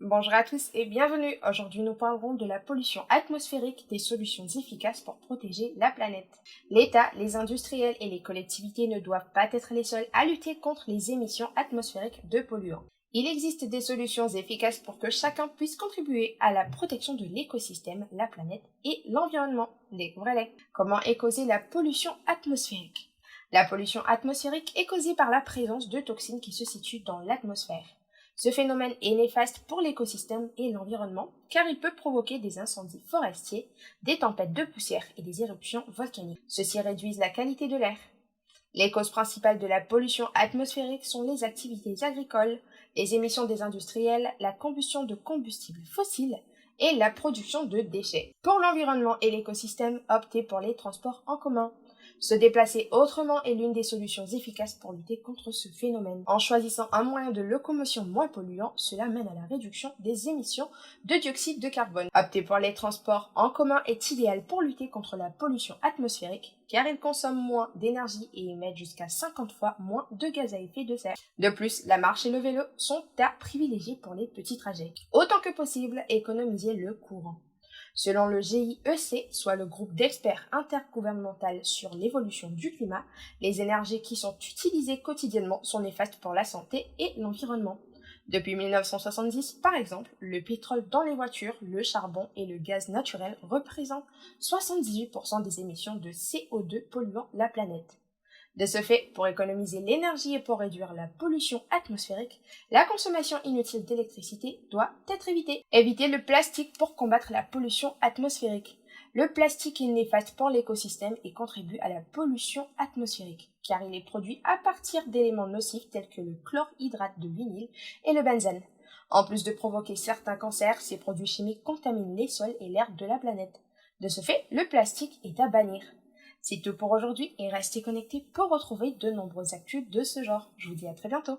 Bonjour à tous et bienvenue. Aujourd'hui, nous parlerons de la pollution atmosphérique, des solutions efficaces pour protéger la planète. L'État, les industriels et les collectivités ne doivent pas être les seuls à lutter contre les émissions atmosphériques de polluants. Il existe des solutions efficaces pour que chacun puisse contribuer à la protection de l'écosystème, la planète et l'environnement. Découvrez-les. Comment est causée la pollution atmosphérique? La pollution atmosphérique est causée par la présence de toxines qui se situent dans l'atmosphère. Ce phénomène est néfaste pour l'écosystème et l'environnement car il peut provoquer des incendies forestiers, des tempêtes de poussière et des éruptions volcaniques. Ceux-ci réduisent la qualité de l'air. Les causes principales de la pollution atmosphérique sont les activités agricoles, les émissions des industriels, la combustion de combustibles fossiles et la production de déchets. Pour l'environnement et l'écosystème, optez pour les transports en commun. Se déplacer autrement est l'une des solutions efficaces pour lutter contre ce phénomène. En choisissant un moyen de locomotion moins polluant, cela mène à la réduction des émissions de dioxyde de carbone. Opter pour les transports en commun est idéal pour lutter contre la pollution atmosphérique car ils consomment moins d'énergie et émettent jusqu'à 50 fois moins de gaz à effet de serre. De plus, la marche et le vélo sont à privilégier pour les petits trajets. Autant que possible, économisez le courant. Selon le GIEC, soit le groupe d'experts intergouvernemental sur l'évolution du climat, les énergies qui sont utilisées quotidiennement sont néfastes pour la santé et l'environnement. Depuis 1970, par exemple, le pétrole dans les voitures, le charbon et le gaz naturel représentent 78% des émissions de CO2 polluant la planète. De ce fait, pour économiser l'énergie et pour réduire la pollution atmosphérique, la consommation inutile d'électricité doit être évitée. Évitez le plastique pour combattre la pollution atmosphérique. Le plastique est néfaste pour l'écosystème et contribue à la pollution atmosphérique, car il est produit à partir d'éléments nocifs tels que le chlorhydrate de vinyle et le benzène. En plus de provoquer certains cancers, ces produits chimiques contaminent les sols et l'air de la planète. De ce fait, le plastique est à bannir. C'est tout pour aujourd'hui et restez connectés pour retrouver de nombreuses actus de ce genre. Je vous dis à très bientôt.